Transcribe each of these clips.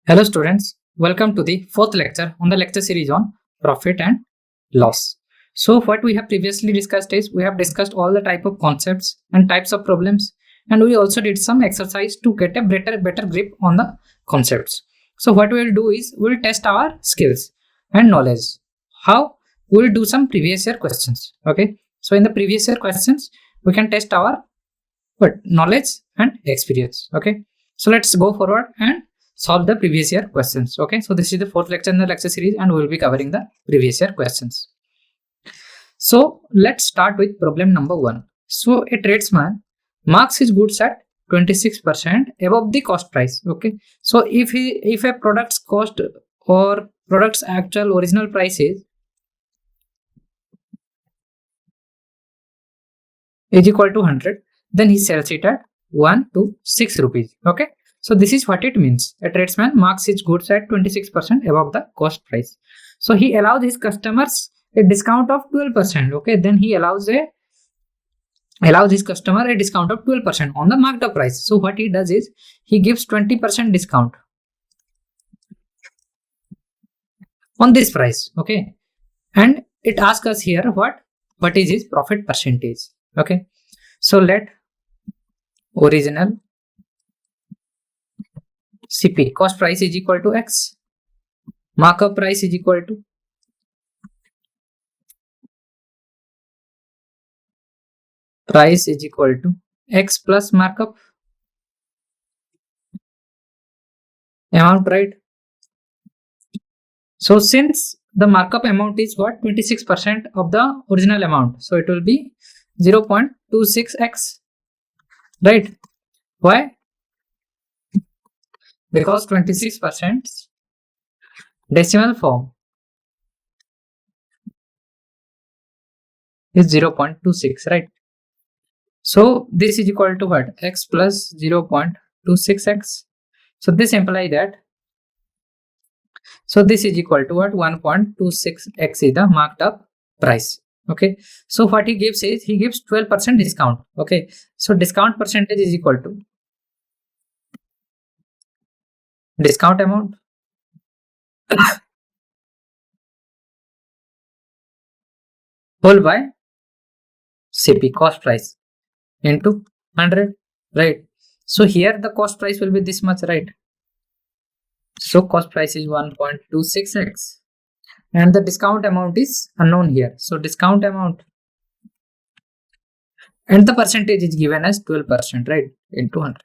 Hello students, welcome to the fourth lecture on the lecture series on profit and loss. So what we have previously discussed is we have discussed all the type of concepts and types of problems, and we also did some exercise to get a better grip on the concepts. So what we will do is we will test our skills and knowledge. How? We will do some previous year questions. Okay. So in the previous year questions, we can test our knowledge and experience. Okay. So let's go forward and solve the previous year questions. Okay, so this is the fourth lecture in the lecture series and we will be covering the previous year questions. So let's start with problem number 1. So a tradesman marks his goods at 26% above the cost price. Okay, so if a product's cost or product's actual original price is equal to 100, then he sells it at 1 to 6 rupees. Okay, so this is what it means. A tradesman marks his goods at 26% above the cost price. So he allows his customers a discount of 12%. Okay, then he allows his customer a discount of 12% on the marked up price. So what he does is he gives 20% discount on this price. Okay, and it asks us here what is his profit percentage. Okay, so let original CP cost price is equal to X, markup price is equal to price is equal to X plus markup amount, right? So since the markup amount is 26% of the original amount, so it will be 0.26x, right? Why? Because 26% decimal form is 0.26, right? So this is equal to what? X plus 0.26x. So this implies that. So this is equal to what? 1.26x is the marked up price. Okay. So what he gives is he gives 12% discount. Okay. So discount percentage is equal to discount amount whole by CP cost price into 100, right? So here the cost price will be this much, right? So cost price is 1.26x and the discount amount is unknown here. So discount amount and the percentage is given as 12%, right? Into 100.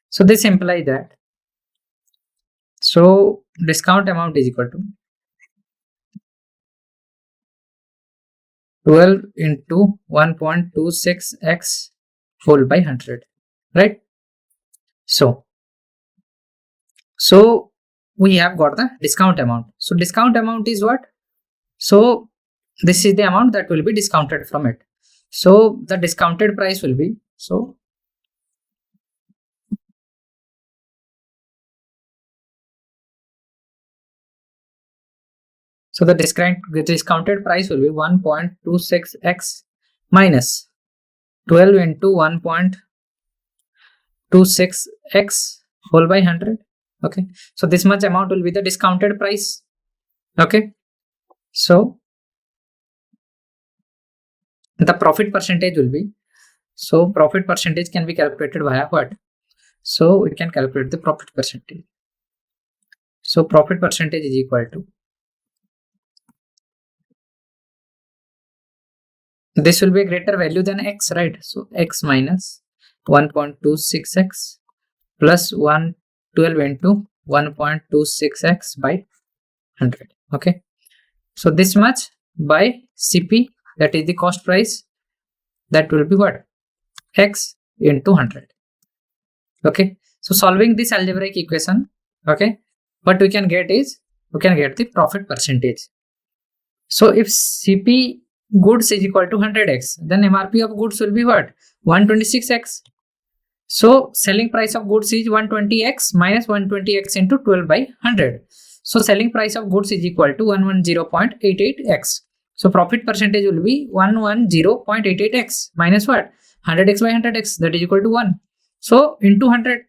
So this implies that. So discount amount is equal to 12 into 1.26x whole by 100, right? So we have got the discount amount. So discount amount is what? So this is the amount that will be discounted from it. So the discounted price will be, so the discounted price will be 1.26x minus 12 into 1.26x whole by 100. Okay, so this much amount will be the discounted price. Okay, so the profit percentage will be, so profit percentage can be calculated via what? So we can calculate the profit percentage. So profit percentage is equal to, this will be a greater value than x, right? So x minus 1.26x plus 112 into 1.26x by 100. Okay, so this much by CP, that is the cost price, that will be what? X into 100. Okay, so solving this algebraic equation, okay, what we can get is we can get the profit percentage. So if CP goods is equal to 100x, then MRP of goods will be what? 126x. So selling price of goods is 120x minus 120x into 12 by 100. So selling price of goods is equal to 110.88x. So profit percentage will be 110.88x minus what? 100x by 100x, that is equal to 1. So into 100.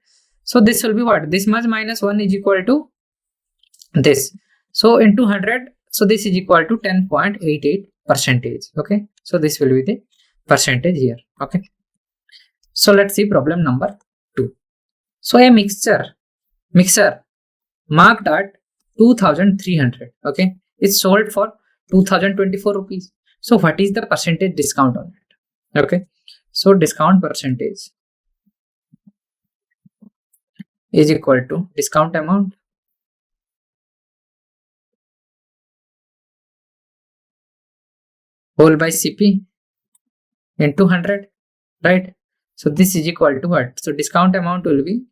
So this will be what? This much minus 1 is equal to this. So into 100, so this is equal to 10.88 percentage. Okay, so this will be the percentage here. Okay, so let's see problem number 2. So a mixer marked at 2300, okay, it's sold for 2024 rupees. So what is the percentage discount on it? Okay, so discount percentage is equal to discount amount whole by CP into 100, right? So this is equal to what? So discount amount will be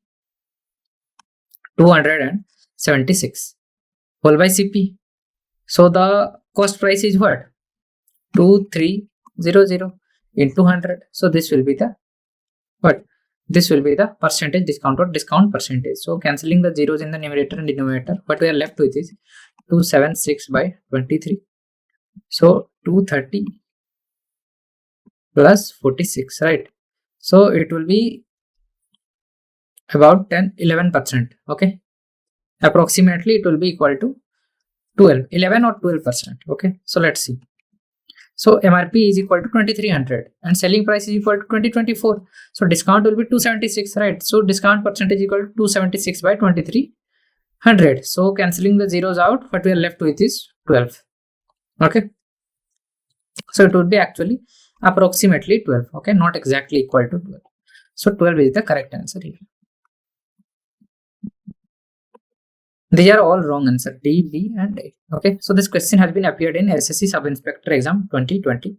276 whole by CP. So the cost price is what? 2300 into 100. So this will be the what? This will be the percentage discount or discount percentage. So cancelling the zeros in the numerator and denominator, what we are left with is 276 by 23. So 230 plus 46, right? So it will be about 11%. Okay, approximately it will be equal to 11 or 12%. Okay, so let's see. So MRP is equal to 2300 and selling price is equal to 2024. So discount will be 276, right? So discount percentage equal to 276 by 2300. So cancelling the zeros out, what we are left with is 12. Okay, so it would be actually approximately 12. Okay, not exactly equal to 12. So 12 is the correct answer here. These are all wrong answer, D, B and A. Okay, so this question has been appeared in SSC Sub-Inspector Exam 2022.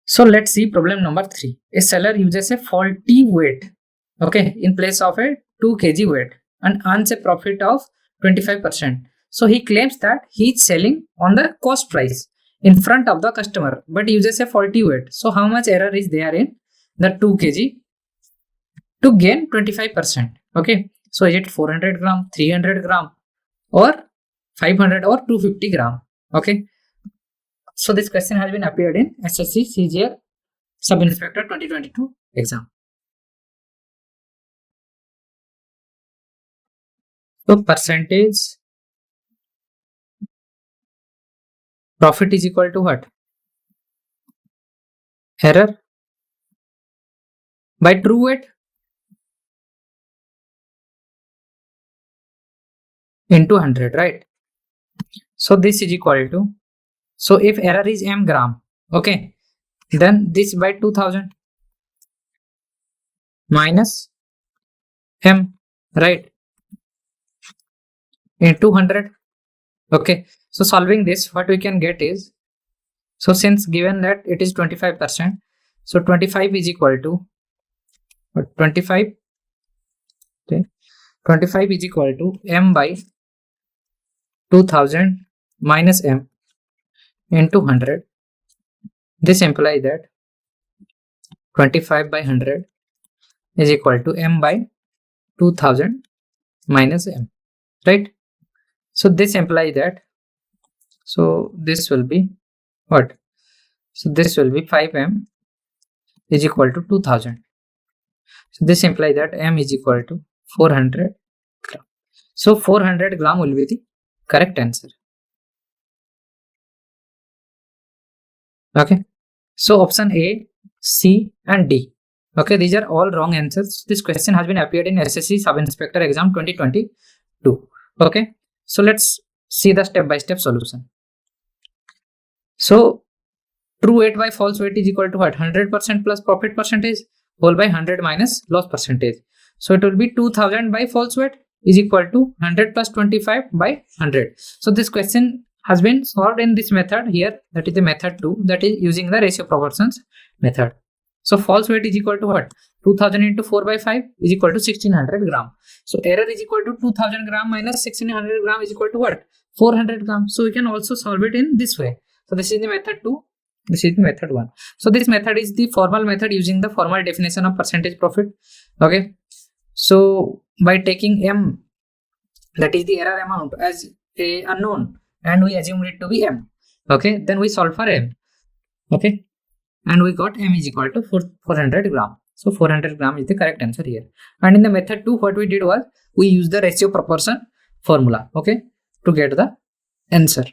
So let's see problem number 3. A seller uses a faulty weight, okay, in place of a 2 kg weight and earns a profit of 25%. So he claims that he is selling on the cost price in front of the customer but uses a faulty weight. So how much error is there in the 2 kg to gain 25%? Okay, so is it 400 gram, 300 gram or 500 or 250 gram? Okay, so this question has been appeared in SSC CGL Sub-Inspector 2022 exam. So percentage profit is equal to what? Error by true weight into 100, right? So this is equal to, so if error is m gram, okay, then this by 2000 minus m, right, into 100. Okay, so solving this, what we can get is, so since given that it is 25%, so 25 is equal to 25, okay, 25 is equal to m by 2000 minus m into 100. This implies that 25 by 100 is equal to m by 2000 minus m, right? So this implies that, so this will be what? So this will be 5m is equal to 2000. So this implies that m is equal to 400 gram. So 400 gram will be the correct answer. Okay, so option A, C and D. Okay, these are all wrong answers. This question has been appeared in SSC Sub-Inspector Exam 2022. Okay, so let's see the step-by-step solution. So true weight by false weight is equal to what? 100% plus profit percentage whole by 100 minus loss percentage. So it will be 2000 by false weight is equal to 100 plus 25 by 100. So this question has been solved in this method here, that is the method 2, that is using the ratio proportions method. So false weight is equal to what? 2000 into 4 by 5 is equal to 1600 gram. So error is equal to 2000 gram minus 1600 gram is equal to what? 400 gram. So we can also solve it in this way. So this is the method 2. This is the method 1. So this method is the formal method using the formal definition of percentage profit. Okay. So by taking m, that is the error amount, as a unknown, and we assume it to be m. Okay. Then we solve for m. Okay. And we got m is equal to 400 gram. So 400 gram is the correct answer here. And in the method 2, what we did was we used the ratio proportion formula, okay, to get the answer.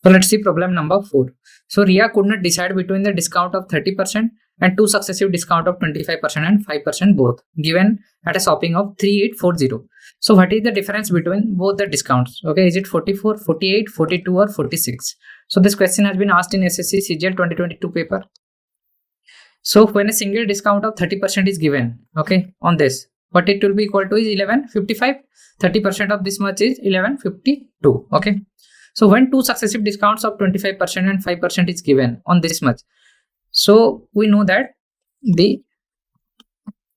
So let's see problem number 4. So Ria could not decide between the discount of 30% and two successive discount of 25% and 5% both, given at a shopping of 3840. So what is the difference between both the discounts? Okay, is it 44, 48, 42 or 46? So this question has been asked in SSC CGL 2022 paper. So when a single discount of 30% is given, okay, on this, what it will be equal to is 1155. 30% of this much is 1152. Okay. So when two successive discounts of 25% and 5% is given on this much, so we know that the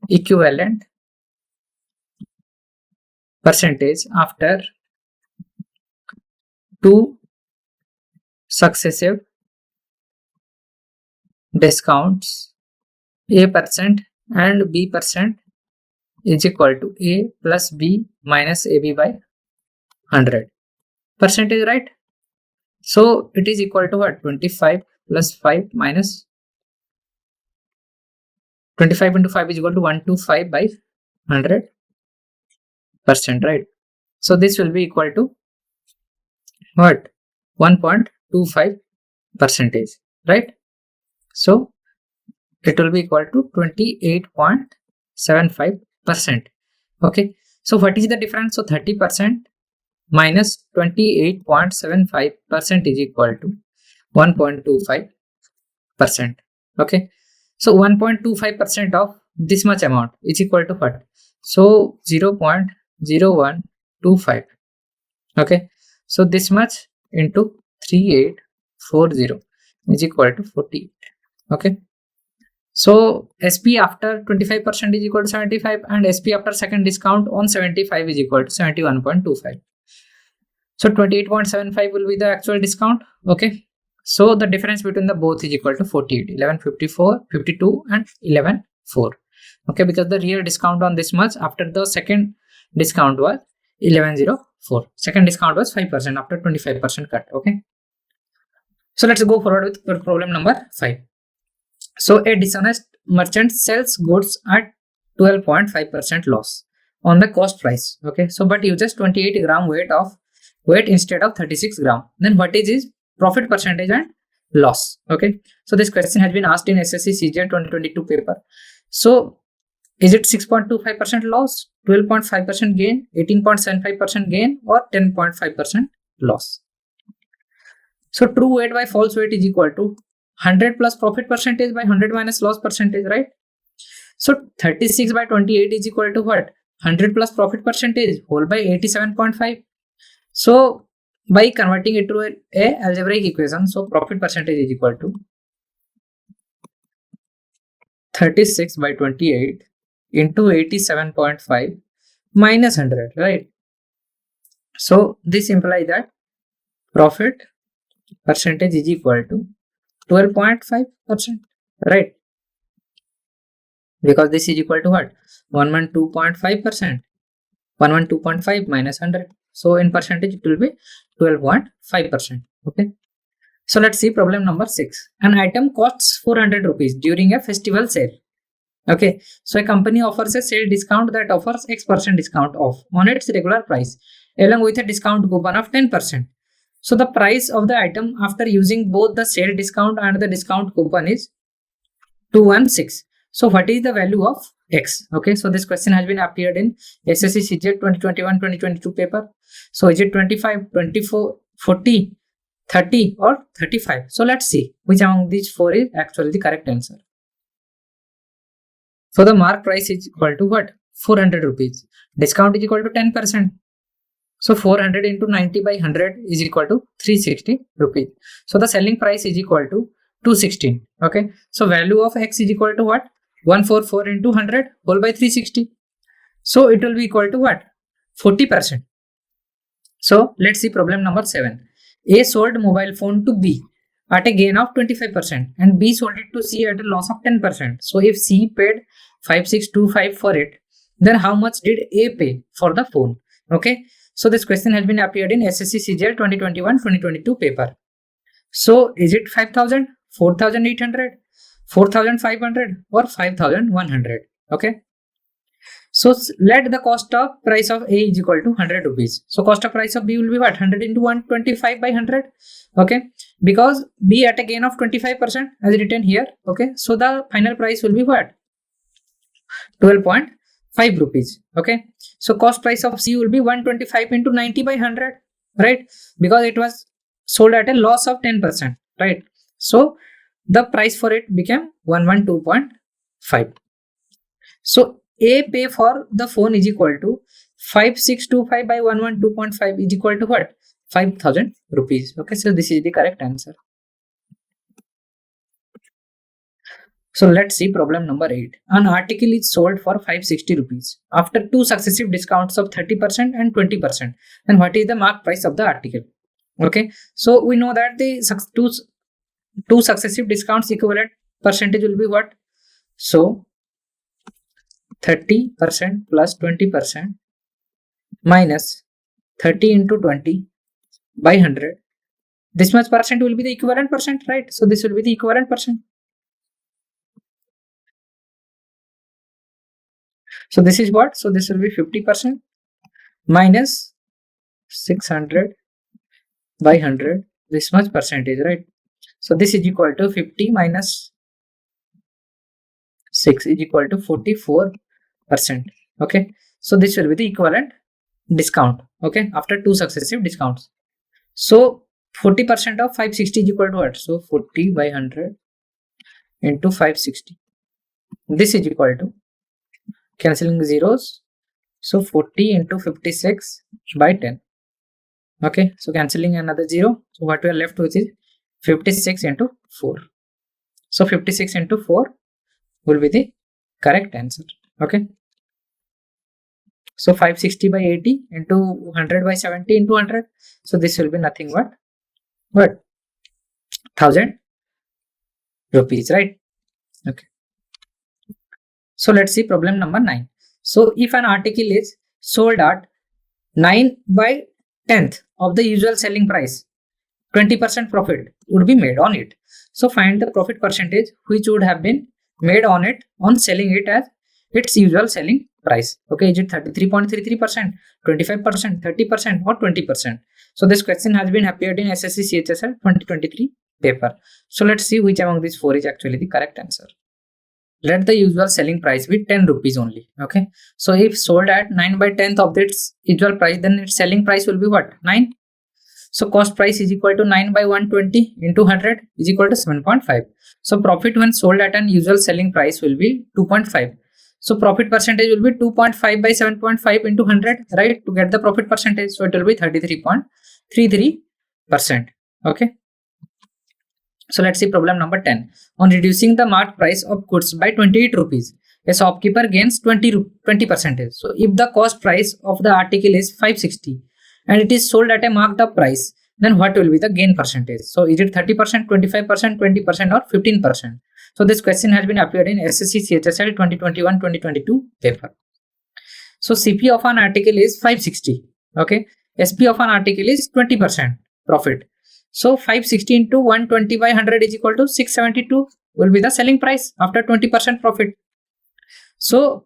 equivalent percentage after two successive discounts, A percent and B percent, is equal to A plus B minus AB by 100. Percentage, right? So it is equal to what? 25 plus 5 minus 25 into 5 is equal to 125 by 100%, right? So this will be equal to what? 1.25 percentage, right? So it will be equal to 28.75%. Okay. So what is the difference? So 30% minus 28.75% is equal to 1.25%. Okay. So 1.25% of this much amount is equal to what? So 0.0125. Okay. So this much into 3840 is equal to 48. Okay. So SP after 25% is equal to 75 and SP after second discount on 75 is equal to 71.25. So 28.75 will be the actual discount. Okay. So the difference between the both is equal to 48, 1154, 52 and 114. Okay. Because the real discount on this much after the second discount was 1104. Second discount was 5% after 25% cut. Okay. So let's go forward with problem number 5. So a dishonest merchant sells goods at 12.5% loss on the cost price. Okay. So but uses 28 gram weight instead of 36 gram. Then what is his profit percentage and loss? Okay. So this question has been asked in SSC CGL 2022 paper. So is it 6.25% loss, 12.5% gain, 18.75% gain, or 10.5% loss? So true weight by false weight is equal to 100 plus profit percentage by 100 minus loss percentage, right? So 36 by 28 is equal to what? 100 plus profit percentage whole by 87.5. So by converting it to a algebraic equation, so profit percentage is equal to 36 by 28 into 87.5 minus 100, right? So this implies that profit percentage is equal to 12.5%, right? Because this is equal to what? 112.5%. 112.5 minus 100. So in percentage it will be 12.5%. Okay. So let's see problem number 6. An item costs 400 rupees during a festival sale. Okay. So a company offers a sale discount that offers X% discount off on its regular price along with a discount coupon of 10%. So the price of the item after using both the sale discount and the discount coupon is 216. So what is the value of X? Okay, so this question has been appeared in SSC CGL 2021-2022 paper. So is it 25, 24, 40, 30 or 35? So let's see which among these four is actually the correct answer. So the mark price is equal to what? 400 rupees. Discount is equal to 10%. So 400 into 90 by 100 is equal to 360 rupees. So the selling price is equal to 216. Okay. So value of X is equal to what? 144 into 100 whole by 360. So it will be equal to what? 40%. So let's see problem number 7. A sold mobile phone to B at a gain of 25% and B sold it to C at a loss of 10%. So if C paid 5625 for it, then how much did A pay for the phone? Okay. So this question has been appeared in SSC CGL 2021-2022 paper. So is it 5,000, 4,800, 4,500 or 5,100? Okay. So let the cost of price of A is equal to 100 rupees. So cost of price of B will be what? 100 into 125 by 100. Okay. Because B at a gain of 25% as written here. Okay. So the final price will be what? 12.5 rupees. Okay. So cost price of C will be 125 into 90 by 100. Right. Because it was sold at a loss of 10%. Right. So the price for it became 112.5. So A pay for the phone is equal to 5625 by 112.5 is equal to what? 5,000 rupees. Okay, so this is the correct answer. So let's see problem number 8. An article is sold for 560 rupees after two successive discounts of 30% and 20%. Then what is the mark price of the article? Okay, so we know that the two successive discounts equivalent percentage will be what? So 30% plus 20% minus 30 into 20 by 100. This much percent will be the equivalent percent, right? So this will be the equivalent percent. So this is what? So this will be 50% minus 600 by 100. This much percentage, right? So this is equal to 50 minus 6 is equal to 44%. Okay. So this will be the equivalent discount. Okay. After two successive discounts. So 40% of 560 is equal to what? So 40 by 100 into 560. This is equal to, cancelling zeros, so 40 into 56 by 10. Okay, so cancelling another 0. So what we are left with is 56 into 4. So 56 into 4 will be the correct answer. Okay. So 560 by 80 into 100 by 70 into 100. So this will be nothing but what? 1,000 rupees, right? Okay. So let's see problem number 9. So if an article is sold at 9 by 10th of the usual selling price, 20% profit would be made on it. So find the profit percentage which would have been made on it on selling it at its usual selling price. Okay, is it 33.33%, 25%, 30% or 20%? So this question has been appeared in SSC CHSL 2023 paper. So let's see which among these four is actually the correct answer. Let the usual selling price be 10 rupees only. Okay, so if sold at 9 by 10th of its usual price, then its selling price will be what? 9. So cost price is equal to 9 by 120 into 100 is equal to 7.5. So profit when sold at an usual selling price will be 2.5. So profit percentage will be 2.5 by 7.5 into 100, right? To get the profit percentage, so it will be 33.33%. Okay. So let's see problem number 10. On reducing the marked price of goods by 28 rupees, a shopkeeper gains 20%. So if the cost price of the article is 560 and it is sold at a marked up price, then what will be the gain percentage? So is it 30%, 25%, 20% or 15%? So this question has been appeared in SSC CHSL 2021-2022 paper. So CP of an article is 560. Okay. SP of an article is 20% profit. So 560 into 120 by 100 is equal to 672 will be the selling price after 20% profit. So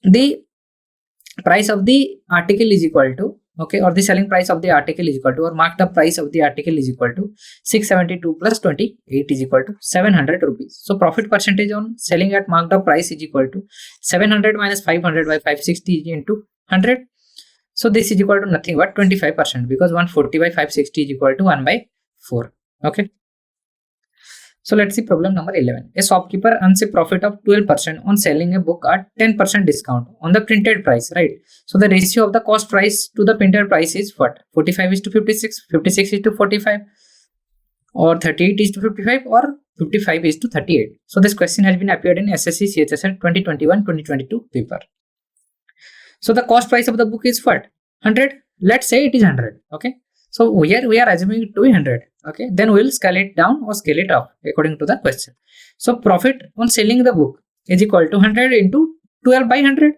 the price of the article is equal to, okay, or the selling price of the article is equal to, or marked up price of the article is equal to 672 plus 28 is equal to 700 rupees. So profit percentage on selling at marked up price is equal to 700 minus 500 by 560 into 100. So this is equal to nothing but 25% because 140 by 560 is equal to 1 by 4. Okay. So let's see problem number 11. A shopkeeper earns a profit of 12% on selling a book at 10% discount on the printed price, right? So the ratio of the cost price to the printed price is what? 45 is to 56, 56 is to 45, or 38 is to 55, or 55 is to 38. So this question has been appeared in SSC CHSL 2021-2022 paper. So the cost price of the book is what? 100. Let's say it is 100. Okay. So here we are assuming it to be 100. Okay. Then we will scale it down or scale it up according to the question. So profit on selling the book is equal to 100 into 12 by 100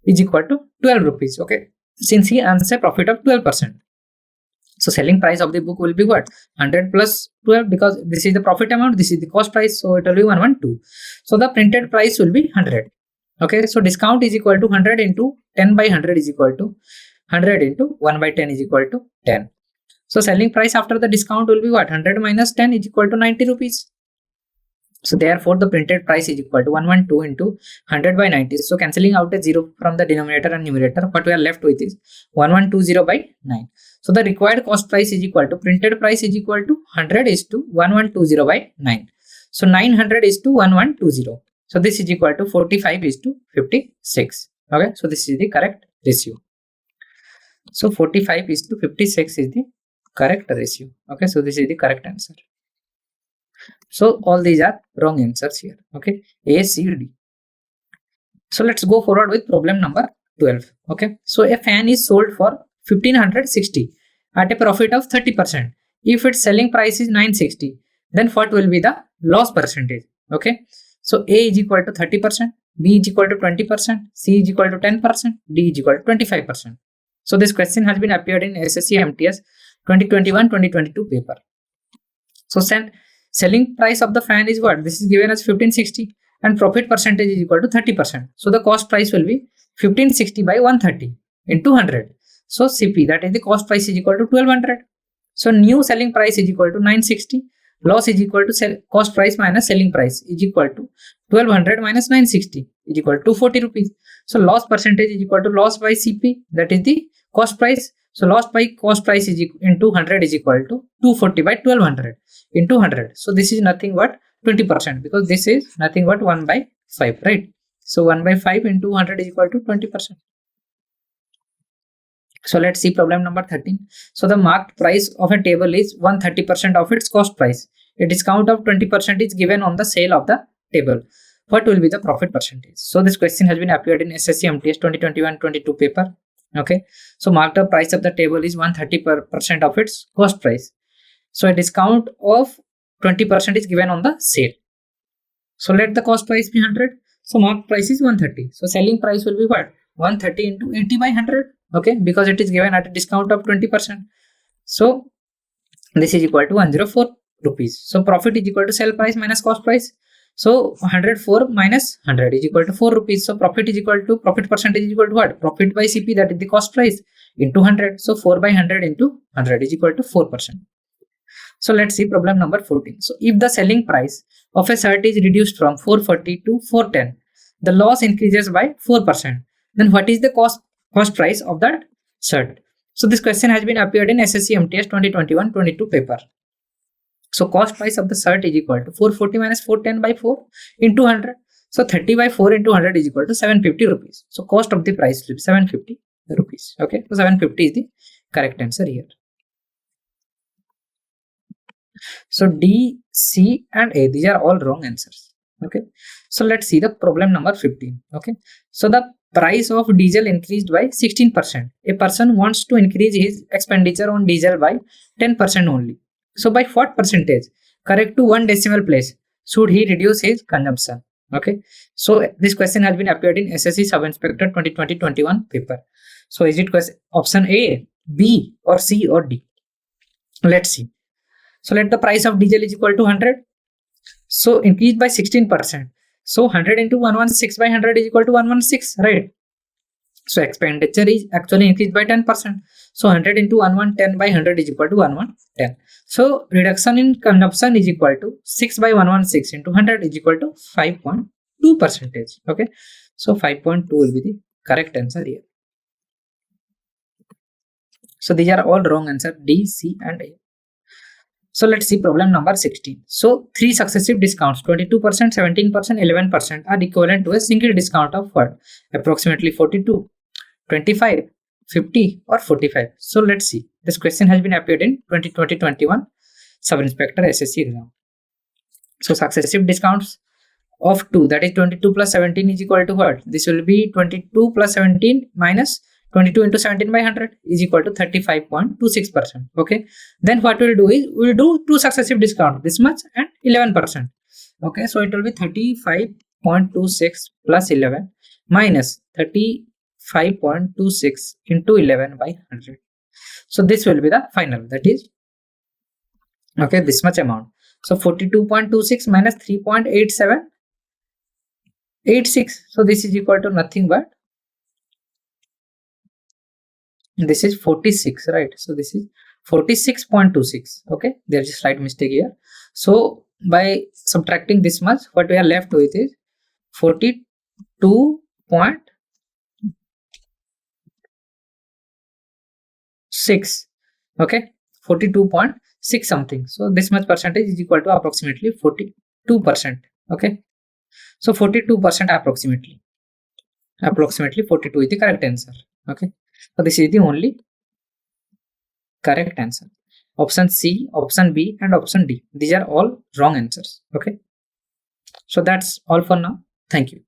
is equal to 12 rupees. Okay. Since he earns a profit of 12%. So selling price of the book will be what? 100 plus 12, because this is the profit amount, this is the cost price, so it will be 112. So the printed price will be 100. Okay, so discount is equal to 100 into 10 by 100 is equal to 100 into 1 by 10 is equal to 10. So selling price after the discount will be what? 100 minus 10 is equal to 90 rupees. So therefore the printed price is equal to 112 into 100 by 90. So cancelling out a 0 from the denominator and numerator, what we are left with is 1120 by 9. So the required cost price is equal to printed price is equal to 100 is to 1120 by 9. So 900 is to 1120. So this is equal to 45 is to 56. Okay, so this is the correct ratio. So 45 is to 56 is the correct ratio. Okay, so this is the correct answer. So all these are wrong answers here. Okay, A, C, D. So let's go forward with problem number 12. Okay, so a fan is sold for 1560 at a profit of 30%. If its selling price is 960, then what will be the loss percentage? Okay, so A is equal to 30%, B is equal to 20%, C is equal to 10%, D is equal to 25%. So this question has been appeared in SSC MTS 2021-2022 paper. So selling price of the fan is what? This is given as 1560 and profit percentage is equal to 30%. So the cost price will be 1560 by 130 into 100. So CP, that is the cost price, is equal to 1200. So new selling price is equal to 960. Loss is equal to cost price minus selling price is equal to 1200 minus 960 is equal to 240 rupees. So loss percentage is equal to loss by CP, that is the cost price. So loss by cost price is into 100 is equal to 240 by 1200 into 100. So this is nothing but 20%, because this is nothing but 1 by 5, right? So 1 by 5 into 100 is equal to 20%. So let's see problem number 13. So the marked price of a table is 130% of its cost price. A discount of 20% is given on the sale of the table. What will be the profit percentage? So this question has been appeared in SSC MTS 2021-22 paper. Okay, so marked up price of the table is 130% of its cost price. So a discount of 20% is given on the sale. So let the cost price be 100. So marked price is 130. So selling price will be what? 130 into 80 by 100. Okay, because it is given at a discount of 20%. So this is equal to 104 rupees. So profit is equal to sell price minus cost price. So 104 minus 100 is equal to 4 rupees. So profit is equal to, profit percentage is equal to what? Profit by CP, that is the cost price, into 100. So 4 by 100 into 100 is equal to 4%. So let's see problem number 14. So if the selling price of a shirt is reduced from 440 to 410, the loss increases by 4%. Then what is the cost price of that shirt? So this question has been appeared in SSC MTS 2021-22 paper. So cost price of the shirt is equal to 440 minus 410 by 4 into 100. So 30 by 4 into 100 is equal to 750 rupees. So cost of the price will be 750 rupees. Okay, so 750 is the correct answer here. So D, C and A, these are all wrong answers. Okay, so let's see the problem number 15. Okay, so the price of diesel increased by 16%. A person wants to increase his expenditure on diesel by 10% only. So by what percentage, correct to one decimal place, should he reduce his consumption? Okay, so this question has been appeared in SSC Sub Inspector 2020-21 paper. So is it option A, B or C or D? Let's see. So let the price of diesel is equal to 100. So increased by 16%. So 100 into 116 by 100 is equal to 116, right? So expenditure is actually increased by 10%. So 100 into 1110 by 100 is equal to 1110. So reduction in consumption is equal to 6 by 116 into 100 is equal to 5.2%. Okay, so 5.2 will be the correct answer here. So these are all wrong answer, D, C and A. So let's see problem number 16. So three successive discounts, 22%, 17%, 11% are equivalent to a single discount of what? Approximately 42, 25, 50 or 45. So let's see. This question has been appeared in 2020-21 Sub Inspector SSC exam. So successive discounts of 2, that is 22 plus 17 is equal to what? This will be 22 plus 17 minus 22 into 17 by 100 is equal to 35.26%. Okay, then what we'll do is we'll do two successive discounts, this much and 11%. Okay, so it will be 35.26 plus 11 minus 35.26 into 11 by 100. So this will be the final, that is, okay, this much amount. So 42.26 minus 3.8786. So this is equal to nothing but this is 46, right? So this is 46.26. okay, there's a slight mistake here. So by subtracting this much, what we are left with is 42.6. okay, 42.6 something. So this much percentage is equal to approximately 42%. okay, so 42% approximately 42 is the correct answer. okay, so this is the only correct answer. Option C, option B, and option D, these are all wrong answers. okay, so that's all for now. Thank you.